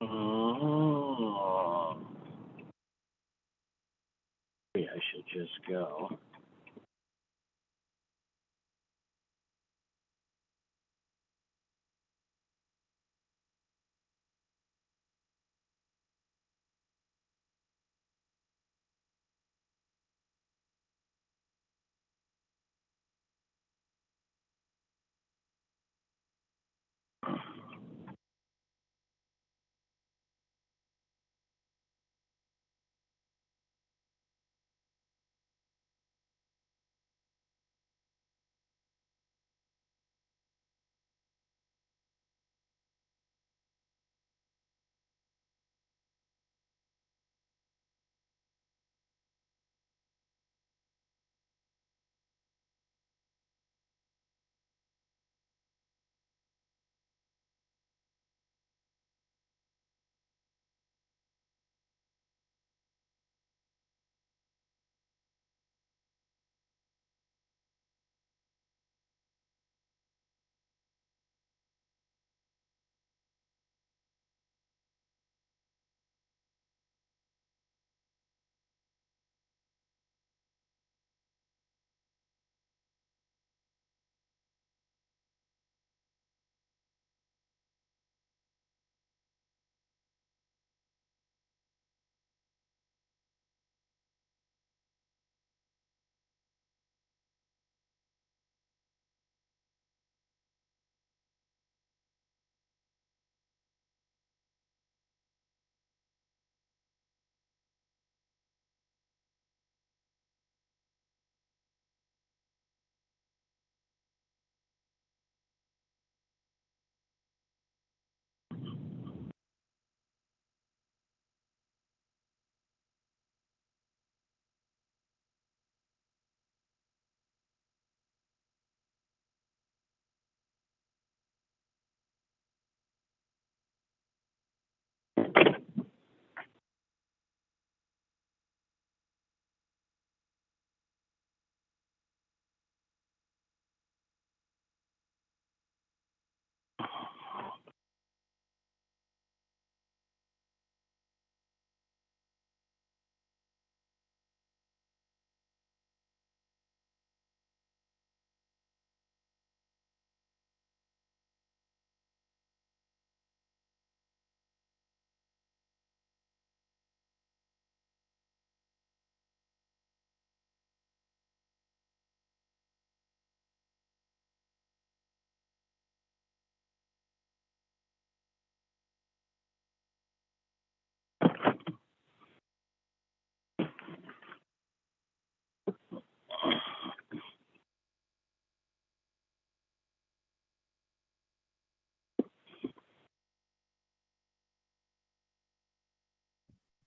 Oh, maybe I should just go.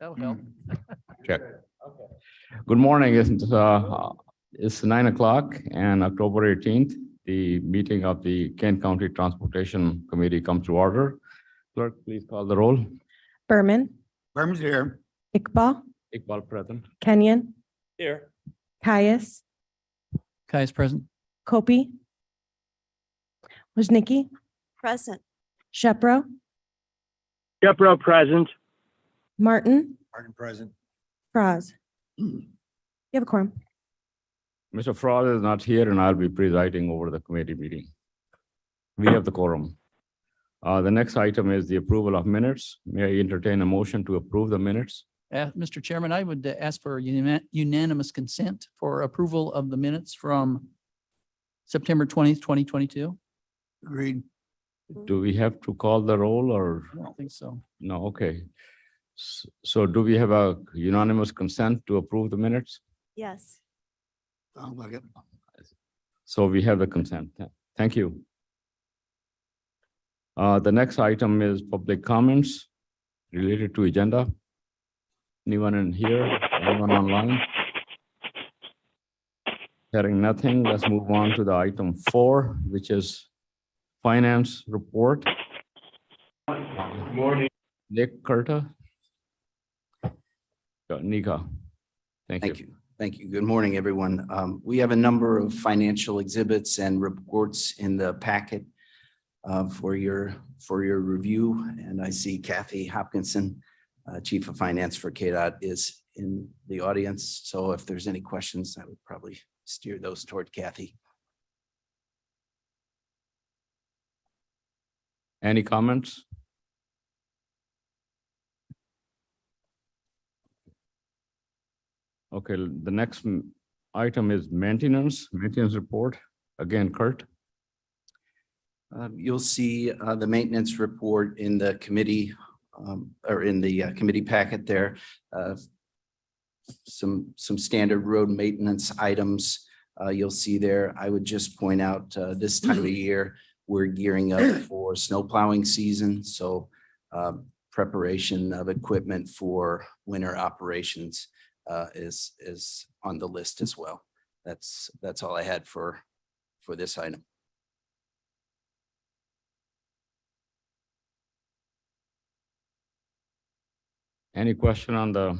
That'll help. Check. Good morning. It's 9 o'clock and October 18th, the meeting of the Kent County Transportation Committee comes to order. Clerk, please call the roll. Berman, Berman's here. Iqbal, Iqbal present. Kenyon, Here. Caius, Kai is present. Kopi, Woznicki, Present. Shepro, Jepro present. Martin, Martin present. Fraz. You have a quorum. Mr. Frost is not here and I'll be presiding over the committee meeting. We have the quorum. The next item is the approval of minutes. May I entertain a motion to approve the minutes? Mr. Chairman, I would ask for unanimous consent for approval of the minutes from September 20th, 2022. Agreed. Do we have to call the roll or? I don't think so. No, okay. So do we have a unanimous consent to approve the minutes? Yes. Sounds like it. So we have the consent. Thank you. The next item is public comments related to agenda. Anyone in here? Anyone online? Hearing nothing, let's move on to the item 4, which is finance report. Good morning. Nick Curta. Nika. Thank you. Thank you. Thank you. Good morning, everyone. We have a number of financial exhibits and reports in the packet. for your review. And I see Kathy Hopkinson, Chief of Finance for KDOT, is in the audience. So if there's any questions, I would probably steer those toward Kathy. Any comments? Okay, the next item is maintenance report. Again, Kurt. You'll see the maintenance report in the committee or in the committee packet there. Some standard road maintenance items you'll see there. I would just point out this time of year, we're gearing up for snow plowing season. So preparation of equipment for winter operations is on the list as well. That's all I had for this item. Any question on the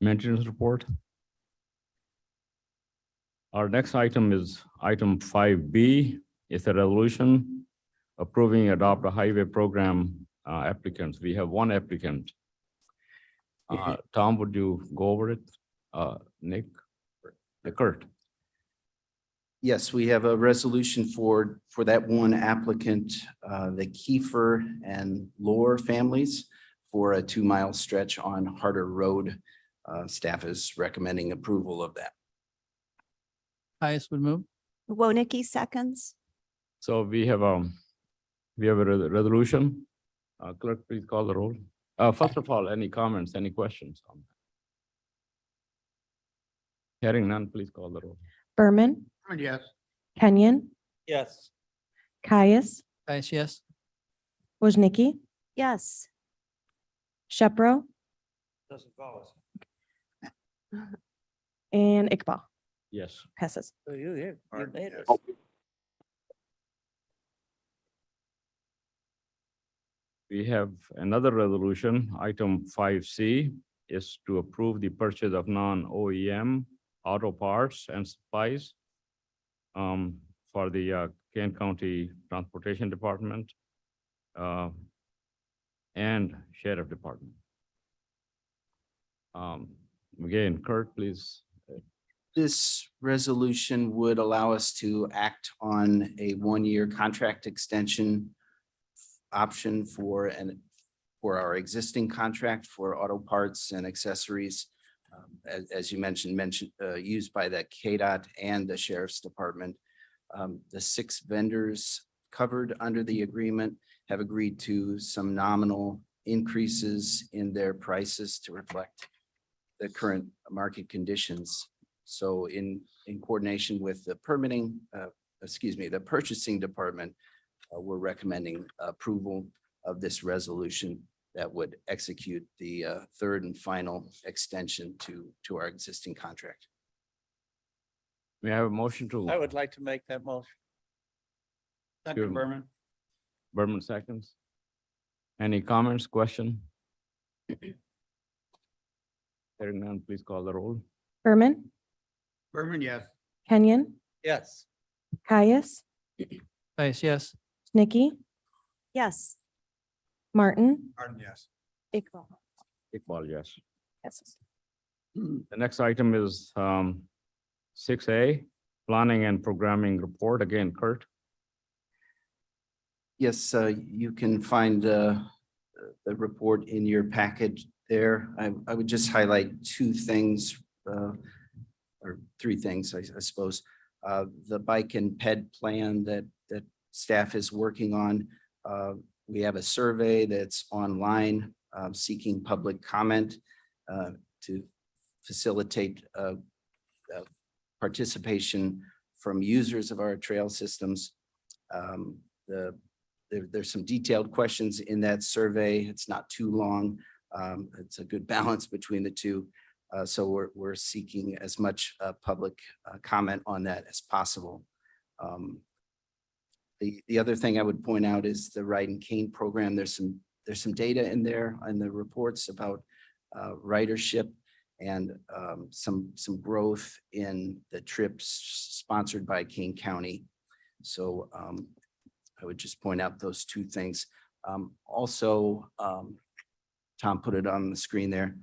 maintenance report? Our next item is item 5B. It's a resolution approving adopt a highway program applicants. We have one applicant. Tom, would you go over it? Nick? Kurt? Yes, we have a resolution for that one applicant, the Kiefer and Lohr families, for a 2-mile stretch on Harder Road. Staff is recommending approval of that. Caius would move. Wonnicki seconds. So we have a resolution. Clerk, please call the roll. First of all, any comments, any questions on that? Hearing none, please call the roll. Berman, Yes. Kenyon, Yes. Caius, Caius, yes. Woznicki, Yes. Shepro, Doesn't follow. and Iqbal. Yes. Passes. We have another resolution, item 5C, is to approve the purchase of non-OEM auto parts and supplies for the Kane County Transportation Department and Sheriff Department. Again, Kurt, please. This resolution would allow us to act on a 1-year contract extension option for our existing contract for auto parts and accessories. As you mentioned, used by the KDOT and the Sheriff's Department. The 6 vendors covered under the agreement have agreed to some nominal increases in their prices to reflect the current market conditions. So in coordination with the the purchasing department, we're recommending approval of this resolution that would execute the 3rd and final extension to our existing contract. May I have a motion to? I would like to make that motion. Second, Berman. Berman seconds. Any comments, question? Hearing none, please call the roll. Berman, Berman, yes. Kenyon, Yes. Caius, Caius, yes. Nikki, Yes. Martin, Martin, yes. Iqbal. Iqbal, yes. Passes. The next item is 6A, planning and programming report. Again, Kurt. Yes, you can find the report in your package there. I would just highlight 2 things, or 3 things, I suppose. The bike and ped plan that staff is working on. We have a survey that's online seeking public comment to facilitate participation from users of our trail systems. There's some detailed questions in that survey. It's not too long. It's a good balance between the 2. So we're seeking as much public comment on that as possible. The other thing I would point out is the Ride and Cane program. There's some data in there in the reports about ridership and some growth in the trips sponsored by Kane County. So would just point out those two things. Also, Tom put it on the screen there.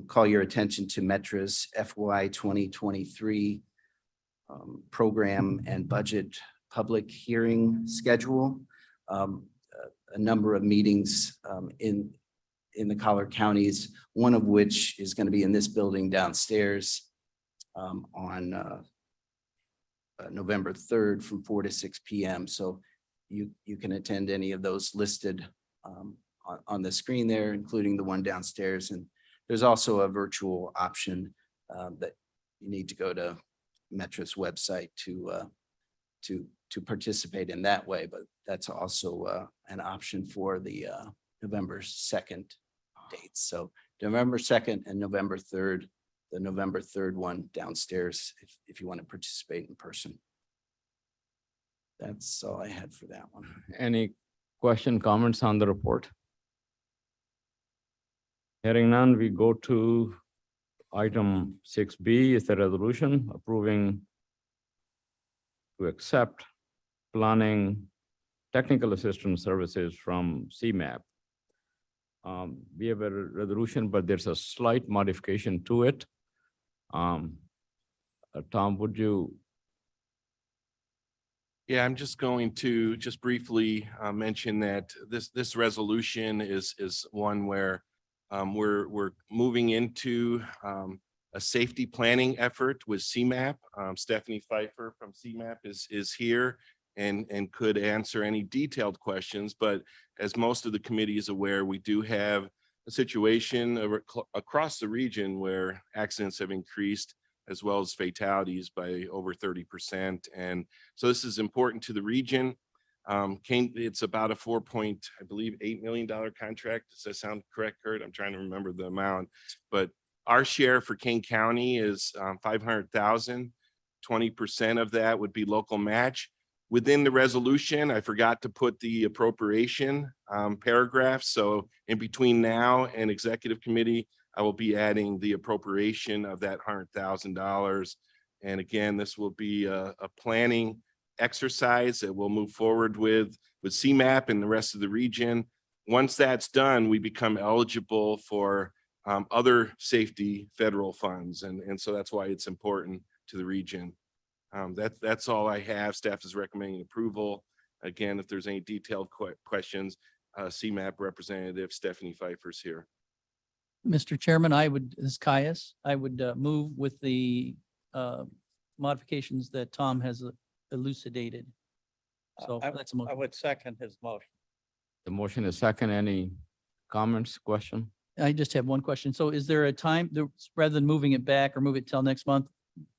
Call your attention to Metra's FY 2023 program and budget public hearing schedule. A number of meetings in the Collier counties, one of which is going to be in this building downstairs on November 3rd from 4 to 6 p.m. So you can attend any of those listed on the screen there, including the one downstairs. And there's also a virtual option that you need to go to Metra's website to participate in that way, but that's also an option for the November 2nd dates. So November 2nd and November 3rd, the November 3rd one downstairs, if you want to participate in person. That's all I had for that one. Any question, comments on the report? Hearing none, we go to item 6B is the resolution approving to accept planning technical assistance services from CMAP. We have a resolution, but there's a slight modification to it. Tom, would you? Yeah, I'm just going to just briefly mention that this resolution is one where we're moving into a safety planning effort with CMAP. Stephanie Pfeiffer from CMAP is here and could answer any detailed questions. But as most of the committee is aware, we do have a situation across the region where accidents have increased as well as fatalities by over 30%. And so this is important to the region. It's about a $4.8 million contract. Does that sound correct, Kurt? I'm trying to remember the amount, but our share for Kane County is $500,000. 20% of that would be local match. Within the resolution, I forgot to put the appropriation paragraph. So in between now and executive committee, I will be adding the appropriation of that $100,000. And again, this will be a planning exercise that we'll move forward with CMAP and the rest of the region. Once that's done, we become eligible for other safety federal funds. And so that's why it's important to the region. That's all I have. Staff is recommending approval. Again, if there's any detailed questions, CMAP representative Stephanie Pfeiffer's here. Mr. Chairman, this is Caius, I would move with the modifications that Tom has elucidated. So that's a I motion. would second his motion. The motion is second. Any comments, question? I just have one question. So is there a time, rather than moving it back or move it till next month?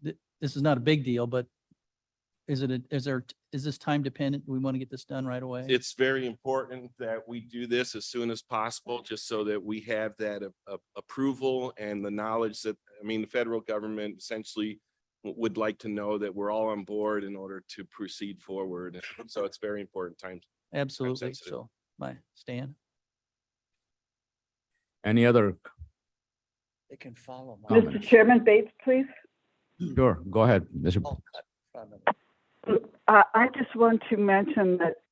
This is not a big deal, but is this time dependent? Do we want to get this done right away? It's very important that we do this as soon as possible, just so that we have that approval and the knowledge that, the federal government essentially would like to know that we're all on board in order to proceed forward. So it's very important time. Absolutely. sensitive. So my stand. Any other? They can follow. Oh, my Comments? Mr. Chairman, Bates, please. Sure, go ahead. Mr. I'll cut in front of it. I just want to mention that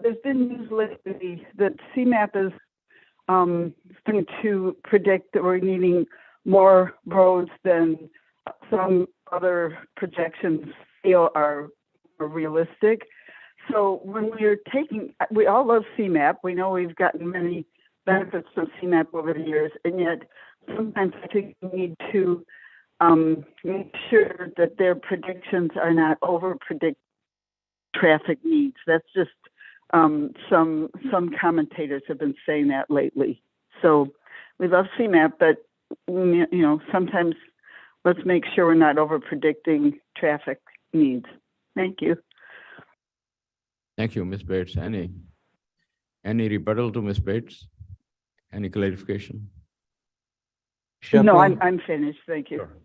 there's been news lately that CMAP is going to predict that we're needing more roads than some other projections feel are realistic. So when we all love CMAP. We know we've gotten many benefits from CMAP over the years, and yet sometimes I think we need to make sure that their predictions are not over-predict traffic needs. That's just some commentators have been saying that lately. So we love CMAP, but sometimes let's make sure we're not over-predicting traffic needs. Thank you. Thank you, Ms. Bates. Any rebuttal to Ms. Bates? Any clarification? No, I'm finished. Thank you. Sure.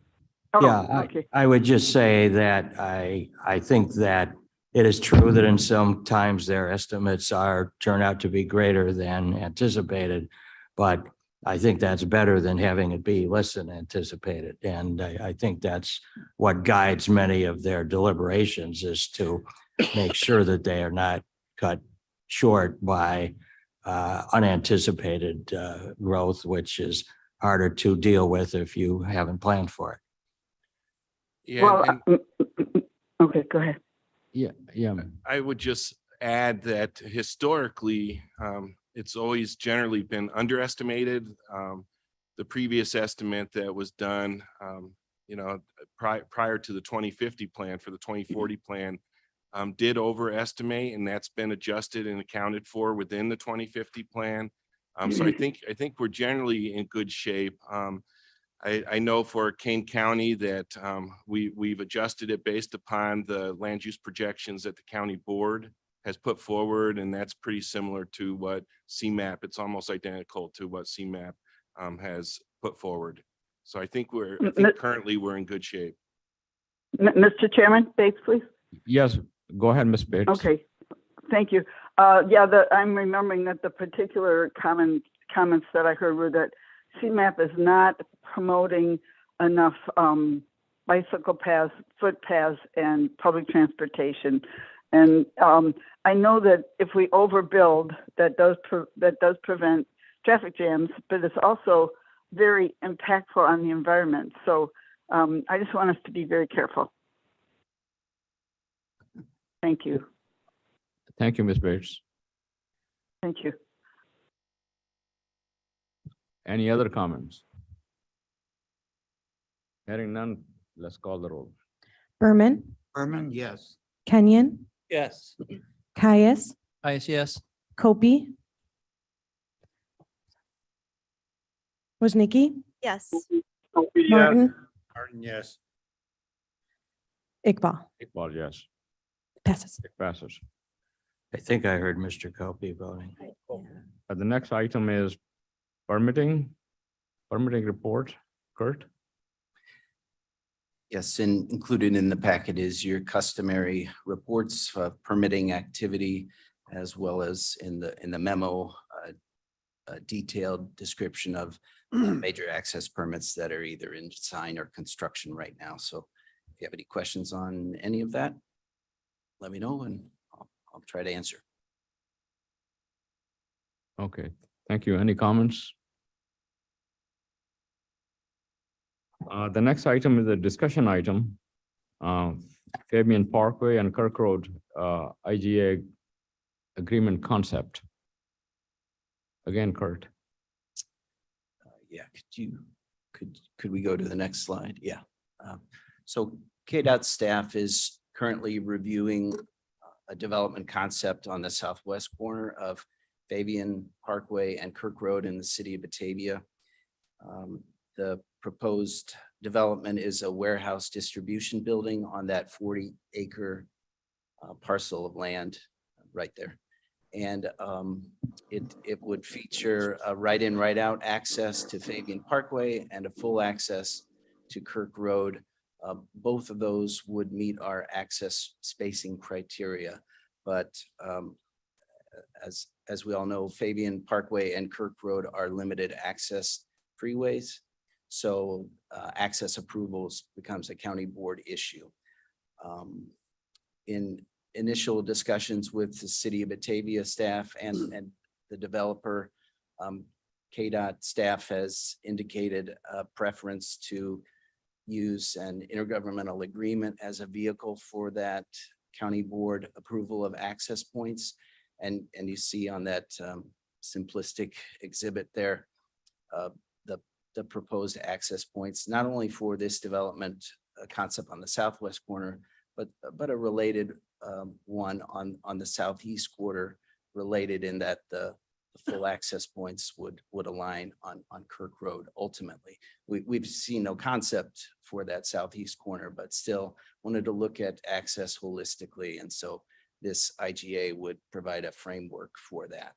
Oh, Yeah, okay. I would just say that I think that it is true that in some times their estimates turn out to be greater than anticipated, but I think that's better than having it be less than anticipated. And I think that's what guides many of their deliberations, is to make sure that they are not cut short by unanticipated growth, which is harder to deal with if you haven't planned for it. Yeah, Well, and okay, go ahead. Yeah, yeah. I would just add that historically, it's always generally been underestimated. The previous estimate that was done, prior to the 2050 plan for the 2040 plan, did overestimate, and that's been adjusted and accounted for within the 2050 plan. So I think we're generally in good shape. I know for Kane County that we've adjusted it based upon the land use projections that the county board has put forward, and that's pretty similar to what CMAP, it's almost identical to what CMAP has put forward. So I think currently we're in good shape. Mr. Chairman, Bates, please. Yes, go ahead, Ms. Bates. Okay, thank you. I'm remembering that the particular comments that I heard were that CMAP is not promoting enough bicycle paths, footpaths, and public transportation. And I know that if we overbuild, that does prevent traffic jams, but it's also very impactful on the environment. So I just want us to be very careful. Thank you. Thank you, Ms. Bates. Thank you. Any other comments? Hearing none, let's call the roll. Berman, Berman, yes. Kenyon, Yes. Caius, yes. Kopi. Woznicki, Yes. Martin, Martin, yes. Iqbal. Iqbal, yes. Passes. It passes. I think I heard Mr. Copey voting. The next item is permitting report. Kurt? Yes, and included in the packet is your customary reports of permitting activity, as well as in the memo, a detailed description of major access permits that are either in design or construction right now. So if you have any questions on any of that, let me know and I'll try to answer. Okay, thank you. Any comments? The next item is a discussion item. Fabian Parkway and Kirk Road, IGA agreement concept. Again, Kurt. Yeah, could we go to the next slide? Yeah. So KDOT staff is currently reviewing a development concept on the southwest corner of Fabian Parkway and Kirk Road in the city of Batavia. The proposed development is a warehouse distribution building on that 40-acre parcel of land right there. And it would feature a right-in, right-out access to Fabian Parkway and a full access to Kirk Road. Both of those would meet our access spacing criteria. But as we all know, Fabian Parkway and Kirk Road are limited access freeways. So access approvals becomes a county board issue. In initial discussions with the city of Batavia staff and the developer, KDOT staff has indicated a preference to use an intergovernmental agreement as a vehicle for that county board approval of access points. And you see on that simplistic exhibit there, the proposed access points, not only for this development concept on the southwest corner, but a related one on the southeast quarter, related in that the full access points would align on Kirk Road. Ultimately, we've seen no concept for that southeast corner, but still wanted to look at access holistically. And so this IGA would provide a framework for that.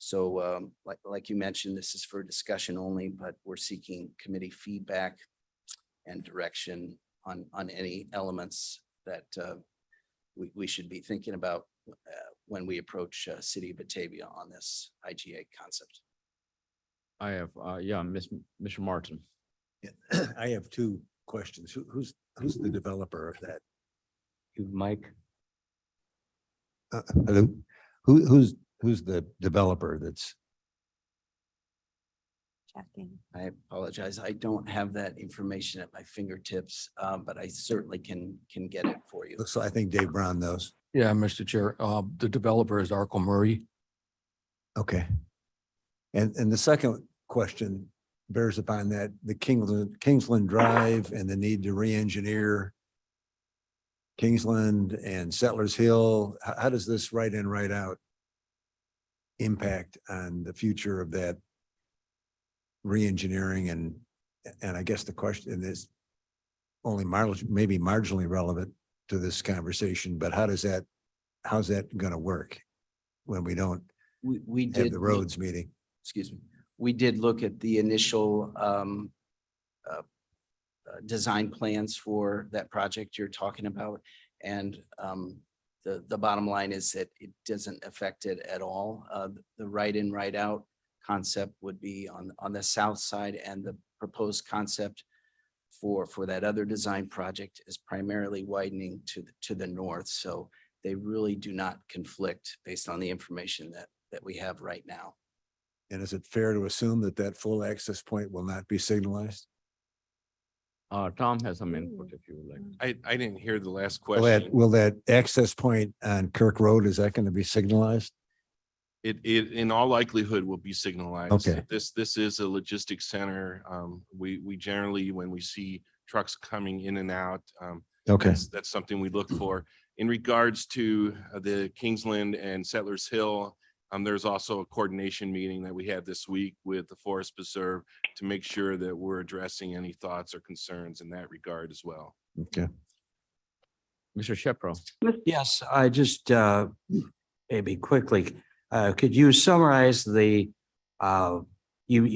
So like you mentioned, this is for discussion only, but we're seeking committee feedback and direction on any elements that we should be thinking about when we approach City of Batavia on this IGA concept. I have, Mr. Martin. Yeah, I have two questions. Who's the developer of that? You, Mike? Hello? Who's the developer that's, Checking. I apologize. I don't have that information at my fingertips, but I certainly can get it for you. so I think Dave Brown knows. Yeah, Mr. Chair, the developer is Arkle Murray. Okay. And the second question bears upon that, the Kingsland Drive and the need to re-engineer Kingsland and Settlers Hill. How does this right in, right out impact on the future of that re-engineering? And I guess the question is only maybe marginally relevant to this conversation, but how's that going to work when we don't We have did. the roads meeting? Excuse me. We did look at the initial design plans for that project you're talking about. And the bottom line is that it doesn't affect it at all. The right in, right out concept would be on the south side, and the proposed concept for that other design project is primarily widening to the north. So they really do not conflict based on the information that we have right now. And is it fair to assume that that full access point will not be signalized? Tom has some input if you would like. I didn't hear the last Will question. that access point on Kirk Road, is that going to be signalized? It in all likelihood will be signalized. Okay. This is a logistics center. We generally, when we see trucks coming in and out, Okay, that's something we look for. In regards to the Kingsland and Settlers Hill, there's also a coordination meeting that we had this week with the Forest Preserve to make sure that we're addressing any thoughts or concerns in that regard as well. okay. Mr. Shepro. Yes, I just maybe quickly, could you summarize you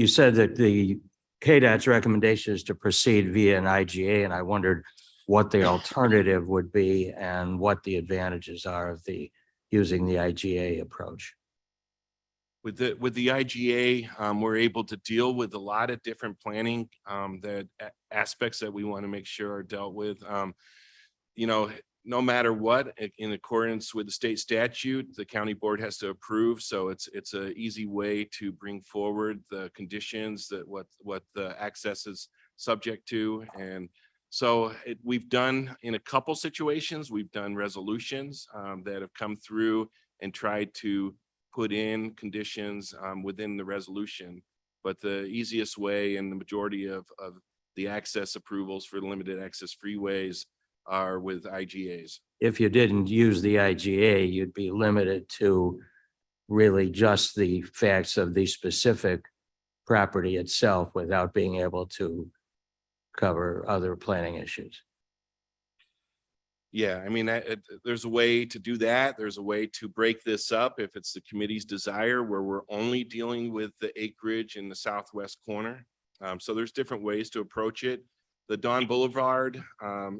said that the KDOT's recommendation is to proceed via an IGA, and I wondered what the alternative would be and what the advantages are of using the IGA approach. With the IGA, we're able to deal with a lot of different planning aspects that we want to make sure are dealt with. No matter what, in accordance with the state statute, the county board has to approve. So it's an easy way to bring forward the conditions that what the access is subject to. And so we've done, in a couple situations, we've done resolutions that have come through and tried to put in conditions within the resolution. But the easiest way and the majority of the access approvals for limited access freeways are with IGAs. If you didn't use the IGA, you'd be limited to really just the facts of the specific property itself without being able to cover other planning issues. Yeah, I mean, there's a way to do that. There's a way to break this up if it's the committee's desire, where we're only dealing with the acreage in the southwest corner. So there's different ways to approach it. The Dawn Boulevard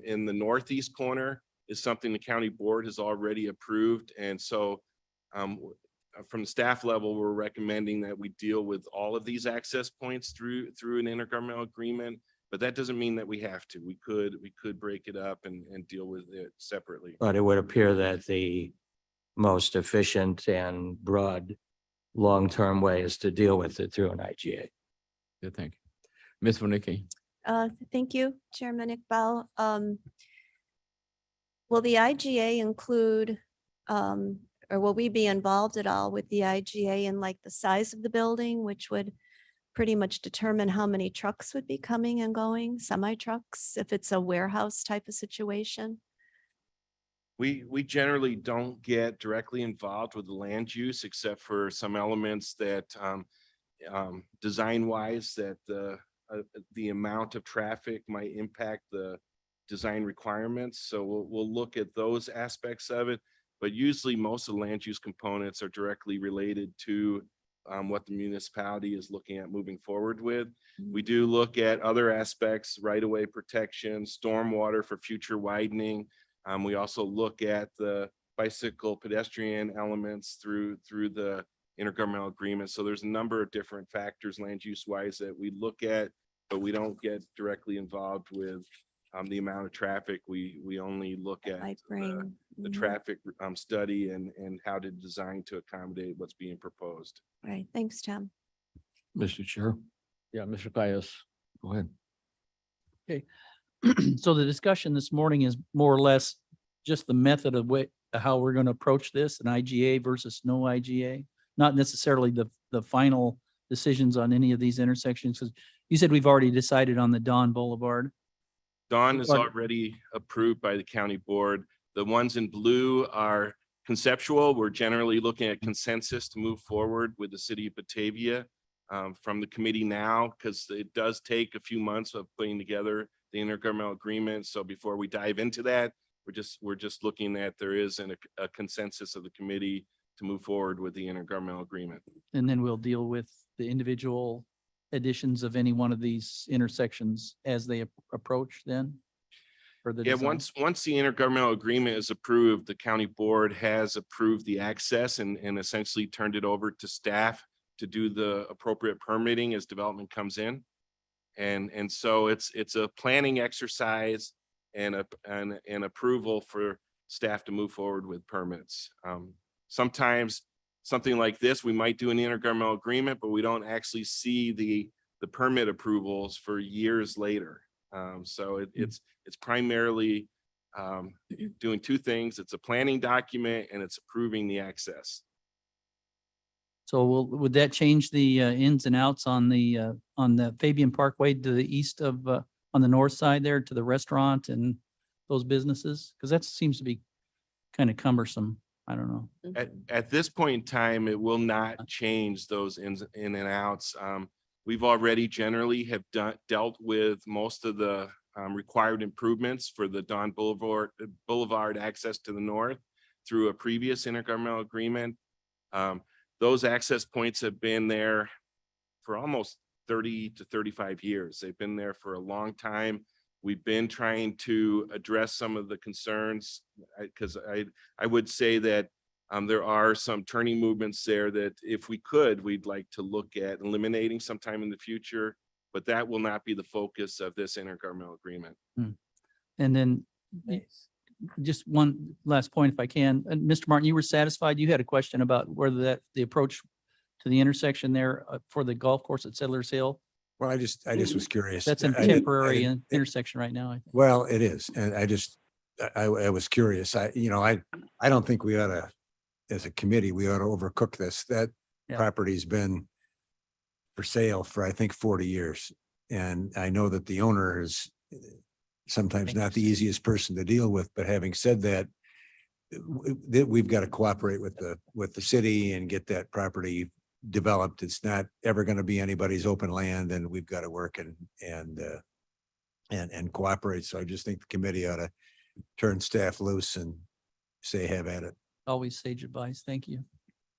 in the northeast corner is something the county board has already approved. And so from the staff level, we're recommending that we deal with all of these access points through an intergovernmental agreement. But that doesn't mean that we have to. We could break it up and deal with it separately. But it would appear that the most efficient and broad long-term way is to deal with it through an IGA. Yeah, thank you. Ms. Winicky. Thank you, Chairman Iqbal. Will the IGA include, or will we be involved at all with the IGA in like the size of the building, which would pretty much determine how many trucks would be coming and going, semi-trucks, if it's a warehouse type of situation? We generally don't get directly involved with the land use, except for some elements that design wise that the amount of traffic might impact the design requirements. So we'll look at those aspects of it. But usually most of the land use components are directly related to what the municipality is looking at moving forward with. We do look at other aspects, right-of-way protection, stormwater for future widening. We also look at the bicycle pedestrian elements through the intergovernmental agreement. So there's a number of different factors land use wise that we look at, but we don't get directly involved with the amount of traffic. We only look at Might bring. the mhm, traffic study and how to design to accommodate what's being proposed. Right, thanks, Tom. Mr. Chair, Yeah, Mr. Caius. go ahead. So the discussion this morning is more or less just the method of how we're going to approach this, an IGA versus no IGA, not necessarily the final decisions on any of these intersections. 'Cause you said we've already decided on the Dawn Boulevard. Dawn is Or- already approved by the county board. The ones in blue are conceptual. We're generally looking at consensus to move forward with the city of Batavia from the committee now, because it does take a few months of putting together the intergovernmental agreement. So before we dive into that, we're just looking at there is a consensus of the committee to move forward with the intergovernmental agreement. And then we'll deal with the individual additions of any one of these intersections as they approach then? For the Yeah, design? once the intergovernmental agreement is approved, the county board has approved the access and essentially turned it over to staff to do the appropriate permitting as development comes in. And so it's a planning exercise and an approval for staff to move forward with permits. Sometimes something like this, we might do an intergovernmental agreement, but we don't actually see the permit approvals for years later. So it's primarily doing two things. It's a planning document and it's approving the access. So would that change the ins and outs on the Fabian Parkway to the east of, on the north side there to the restaurant and those businesses? Because that seems to be kind of cumbersome. I don't know. At this point in time, it will not change those in and outs. We've already generally have dealt with most of the required improvements for the Dawn Boulevard access to the north through a previous intergovernmental agreement. Those access points have been there for almost 30 to 35 years. They've been there for a long time. We've been trying to address some of the concerns because I would say that there are some turning movements there that if we could, we'd like to look at eliminating sometime in the future, but that will not be the focus of this intergovernmental agreement. And then just one last point, if I can. And Mr. Martin, you were satisfied? You had a question about whether the approach to the intersection there for the golf course at Settlers Hill. Well, I just was curious. That's a I didn't- temporary didn't- intersection right now, I think. Well, it is. And I was curious. I don't think we ought to, as a committee, we ought to overcook this. That Yeah. property's been for sale for, I think, 40 years. And I know that the owner is sometimes not the easiest person to deal with, but having said that, we've got to cooperate with the city and get that property developed. It's not ever going to be anybody's open land, and we've got to work and cooperate. So I just think the committee ought to turn staff loose and say, have at it. Always sage advice. Thank you.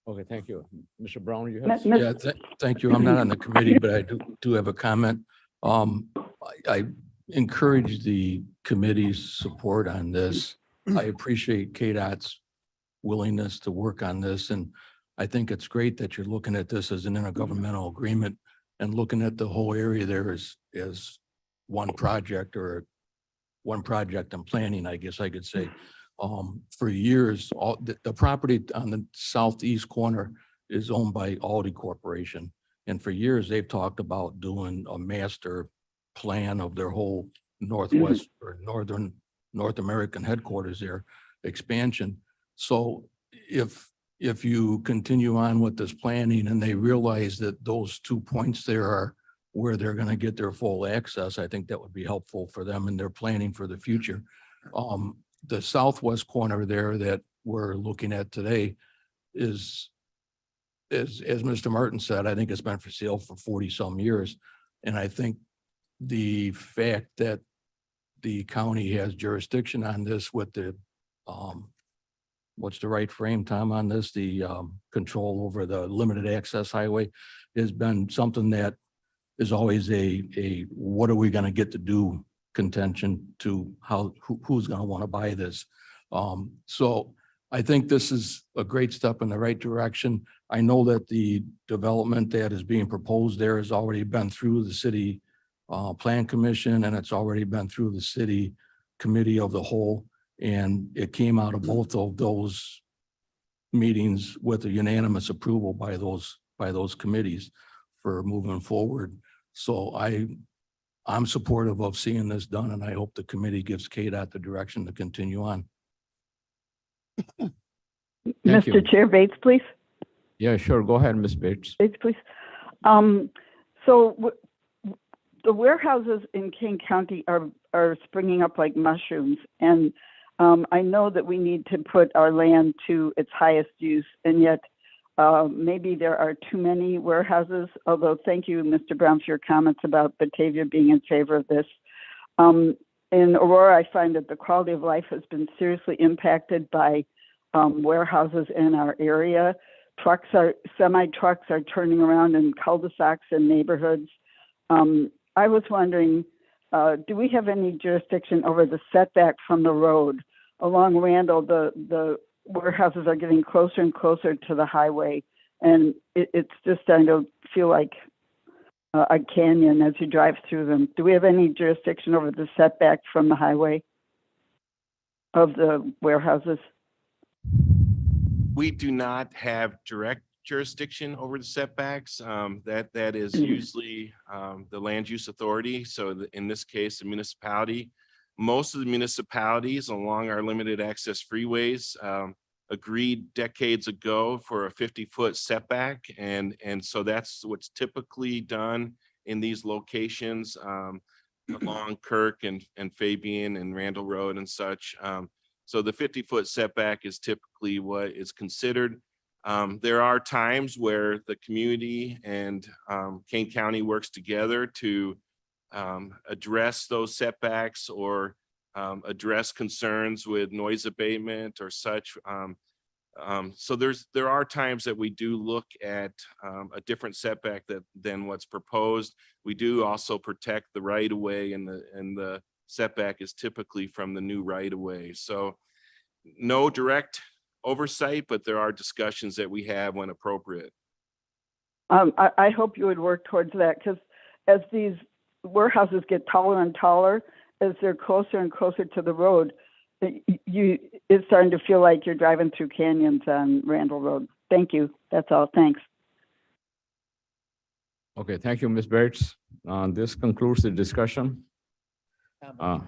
Okay, thank you. Mr. Brown, you Mi- have? Mis- Yeah, thank you. I'm not on the committee, but I do have a comment. I encourage the committee's support on this. I appreciate KDOT's willingness to work on this, and I think it's great that you're looking at this as an intergovernmental agreement and looking at the whole area there as one project or one project and planning, I guess I could say. For years, the property on the southeast corner is owned by Aldi Corporation. And for years, they've talked about doing a master plan of their whole northwest or North American headquarters there, expansion. So if you continue on with this planning and they realize that those 2 points there are where they're going to get their full access, I think that would be helpful for them in their planning for the future. The southwest corner there that we're looking at today is, as Mr. Martin said, I think it's been for sale for 40 some years. And I think the fact that the county has jurisdiction on this with the, what's the right frame, Tom, on this? The control over the limited access highway has been something that is always a what are we going to get to do contention to who's going to want to buy this. So I think this is a great step in the right direction. I know that the development that is being proposed there has already been through the city Plan Commission, and it's already been through the city committee of the whole. And it came out of both of those meetings with a unanimous approval by those committees for moving forward. So I'm supportive of seeing this done, and I hope the committee gives KDOT the direction to continue on. Thank you. Mr. Chair, Bates, please. Yeah, sure. Go ahead, Ms. Bates. Bates, please. So the warehouses in Kane County are springing up like mushrooms. And I know that we need to put our land to its highest use, and yet maybe there are too many warehouses, although thank you, Mr. Brown, for your comments about Batavia being in favor of this. In Aurora, I find that the quality of life has been seriously impacted by warehouses in our area. Semi-trucks are turning around in cul-de-sacs and neighborhoods. I was wondering, do we have any jurisdiction over the setback from the road? Along Randall, the warehouses are getting closer and closer to the highway, and it's just starting to feel like a canyon as you drive through them. Do we have any jurisdiction over the setback from the highway of the warehouses? We do not have direct jurisdiction over the setbacks. That is usually the land use authority. So in this case, the municipality. Most of the municipalities along our limited access freeways agreed decades ago for a 50-foot setback. And so that's what's typically done in these locations along Kirk and Fabian and Randall Road and such. So the 50-foot setback is typically what is considered. There are times where the community and Kane County works together to address those setbacks or address concerns with noise abatement or such. So there are times that we do look at a different setback than what's proposed. We do also protect the right of way, and the setback is typically from the new right of way. So no direct oversight, but there are discussions that we have when appropriate. I hope you would work towards that, because as these warehouses get taller and taller, as they're closer and closer to the road, it's starting to feel like you're driving through canyons on Randall Road. Thank you. That's all. Thanks. Okay, thank you, Ms. Bates. This concludes the discussion. The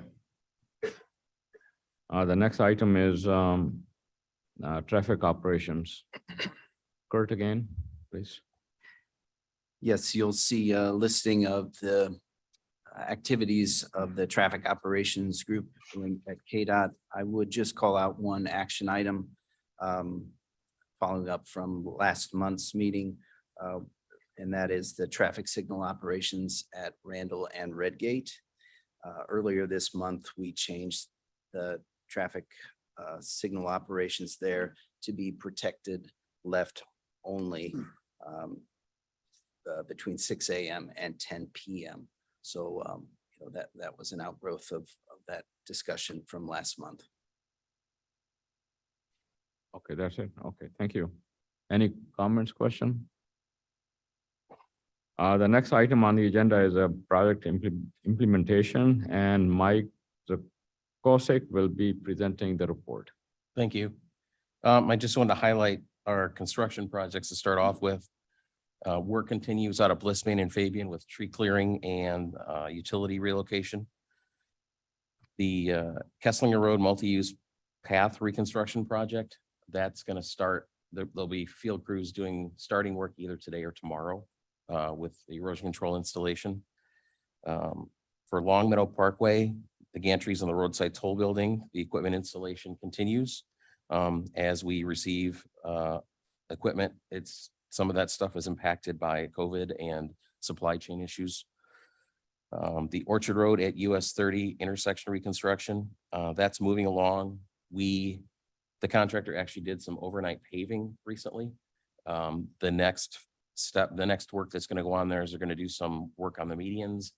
next item is traffic operations. Kurt again, please. Yes, you'll see a listing of the activities of the traffic operations group at KDOT. I would just call out one action item following up from last month's meeting, and that is the traffic signal operations at Randall and Redgate. Earlier this month, we changed the traffic signal operations there to be protected left only between 6 a.m. and 10 p.m. So that was an outgrowth of that discussion from last month. Okay, that's it. Okay, thank you. Any comments, question? The next item on the agenda is a project implementation, and Mike Kosick will be presenting the report. Thank you. I just wanted to highlight our construction projects to start off with. Work continues out of Blissman and Fabian with tree clearing and utility relocation. The Kesslinger Road multi-use path reconstruction project, that's going to start. There'll be field crews starting work either today or tomorrow with the erosion control installation. For Long Meadow Parkway, the gantries on the roadside toll building, the equipment installation continues. As we receive equipment, some of that stuff is impacted by COVID and supply chain issues. The Orchard Road at US 30 intersection reconstruction, that's moving along. The contractor actually did some overnight paving recently. The next work that's going to go on there is they're going to do some work on the medians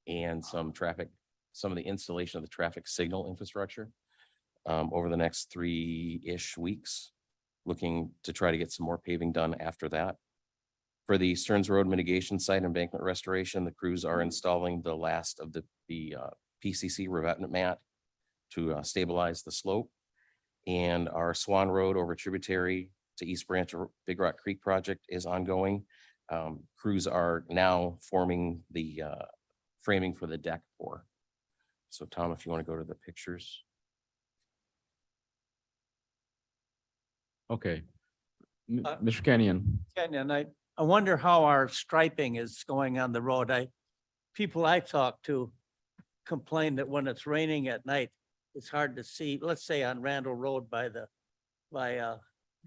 and some of the installation of the traffic signal infrastructure over the next 3-ish weeks, looking to try to get some more paving done after that. For the Stearns Road mitigation site embankment restoration, the crews are installing the last of the PCC revetment mat to stabilize the slope. And our Swan Road over tributary to East Branch of Big Rock Creek project is ongoing. Crews are now forming the framing for the deck pour. So Tom, if you want to go to the pictures. Okay. Uh, Mr. Kenyon. Kenyon, I wonder how our striping is going on the road. People I talk to complain that when it's raining at night, it's hard to see, let's say on Randall Road by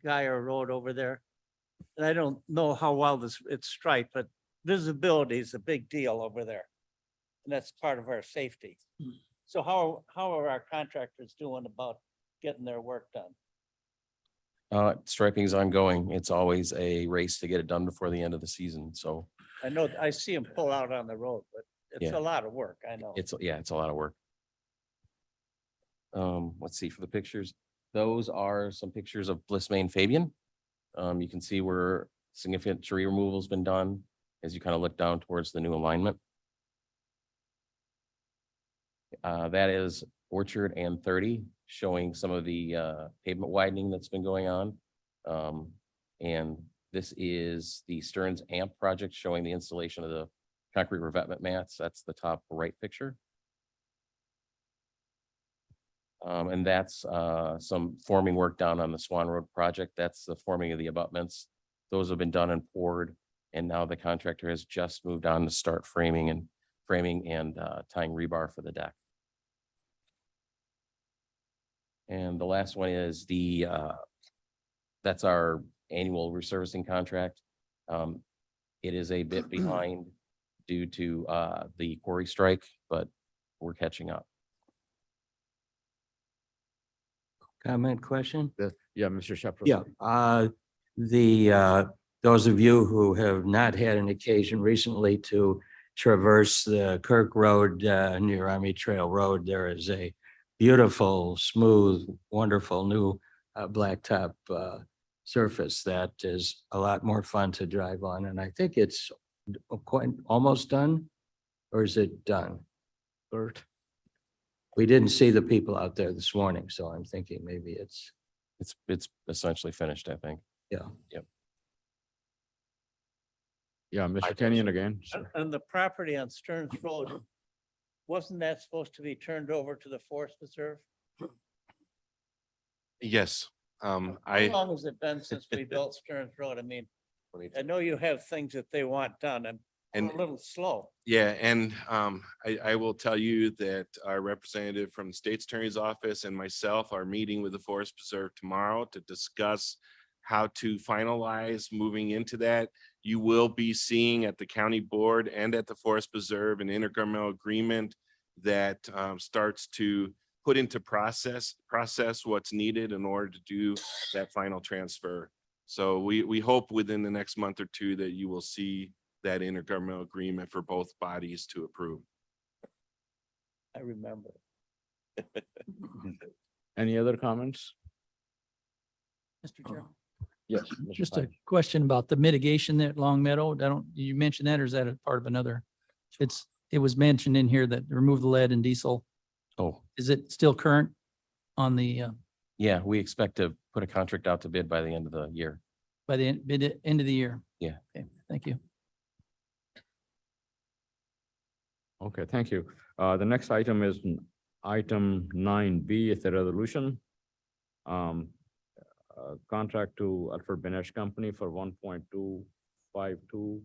Geyer Road over there. And I don't know how well it's striped, but visibility is a big deal over there. And that's part of our safety. So how are our contractors doing about getting their work done? Striping is ongoing. It's always a race to get it done before the end of the season. So I know, I see them pull out on the road, but it's Yeah. a lot of work, I know. it's a lot of work. Let's see for the pictures. Those are some pictures of Bliss Main Fabian. You can see where significant tree removal has been done as you kind of look down towards the new alignment. That is Orchard and 30, showing some of the pavement widening that's been going on. And this is the Stearns AMP project showing the installation of the concrete revetment mats. That's the top right picture. And that's some forming work down on the Swan Road project. That's the forming of the abutments. Those have been done and poured. And now the contractor has just moved on to start framing and tying rebar for the deck. And the last one is that's our annual resurfacing contract. It is a bit behind due to the quarry strike, but we're catching up. Comment, question? Yeah, Mr. Shepherd. Yeah, those of you who have not had an occasion recently to traverse the Kirk Road near Army Trail Road, there is a beautiful, smooth, wonderful new blacktop surface that is a lot more fun to drive on. And I think it's quite almost done, or is it done? Bert? We didn't see the people out there this morning, so I'm thinking maybe it's, It's essentially finished, I think. yeah. Yeah, Mr. Kenyon again. On the property on Stearns Road, wasn't that supposed to be turned over to the Forest Preserve? Yes, How long has it been since we built Stearns Road? I mean, I know you have things that they want done and And- a little slow. Yeah, and I will tell you that our representative from the State's Attorney's Office and myself are meeting with the Forest Preserve tomorrow to discuss how to finalize moving into that. You will be seeing at the county board and at the Forest Preserve an intergovernmental agreement that starts to put into process what's needed in order to do that final transfer. So we hope within the next month or two that you will see that intergovernmental agreement for both bodies to approve. I remember. Any other comments? Mr. Chair. Yes. Mr. Just a Pike. question about the mitigation at Long Meadow. You mentioned that, or is that a part of another? It was mentioned in here that remove the lead and diesel. Oh, Is it still current on the, yeah, we expect to put a contract out to bid by the end of the year. by the end of the year? Yeah. Okay, thank you. Okay, thank you. The next item is item 9B, it's a resolution. Contract to Alfred Benesch Company for 1.252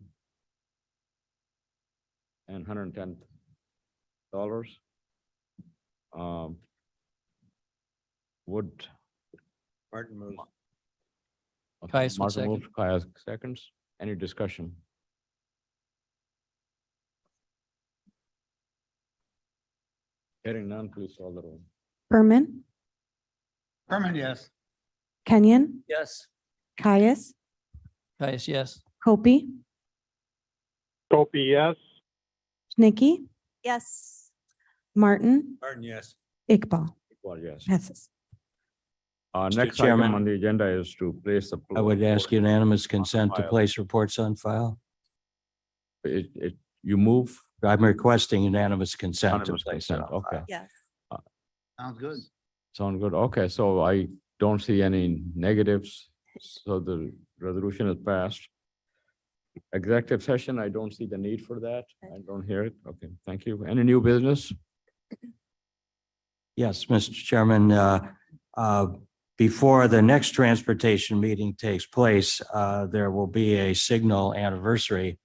and $110. Would. Martin moves. Okay, Caius will Martin second. moves, Caius seconds. Any discussion? Hearing none, please call the roll. Berman, Herman, yes. Kenyon, Yes. Caius, Caius, yes. Hopi, Opie, yes. Nikki, Yes. Martin, Martin, yes. Iqbal, Well, yes. passes. Mr. Next item Chairman. on the agenda is to place the. I would ask unanimous consent to file. place reports on file. You move. I'm requesting unanimous consent to Unanimous place it consent, on okay. file. Yes. Sounds good. Sound good? Okay, so I don't see any negatives, so the resolution is passed. Executive session, I don't see the need for that. I don't hear it. Okay, thank you. Any new business? Yes, Mr. Chairman, before the next transportation meeting takes place, there will be a signal anniversary,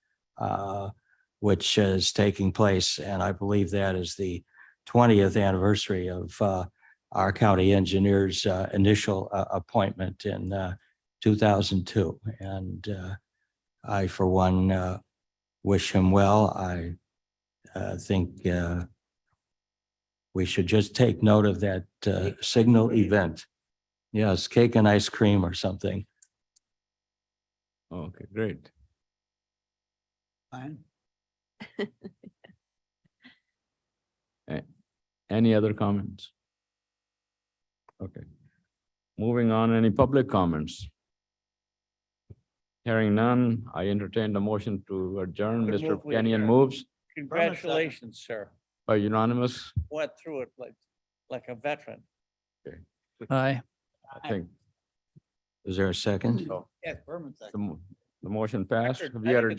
which is taking place, and I believe that is the 20th anniversary of our county engineer's initial appointment in 2002. And I, for one, wish him well. I think we should just take note of that signal event. Yes, cake and ice cream or something. Okay, great. Fine. Any other comments? Okay. Moving on, any public comments? Hearing none, I entertain the motion to adjourn. Would Mr. move we Kenyon adjourn. moves Congratulations, sir. by unanimous, Went through it like a veteran. Aye. I think. Is there a second? Yes, Berman. The motion passed. Record. We I are think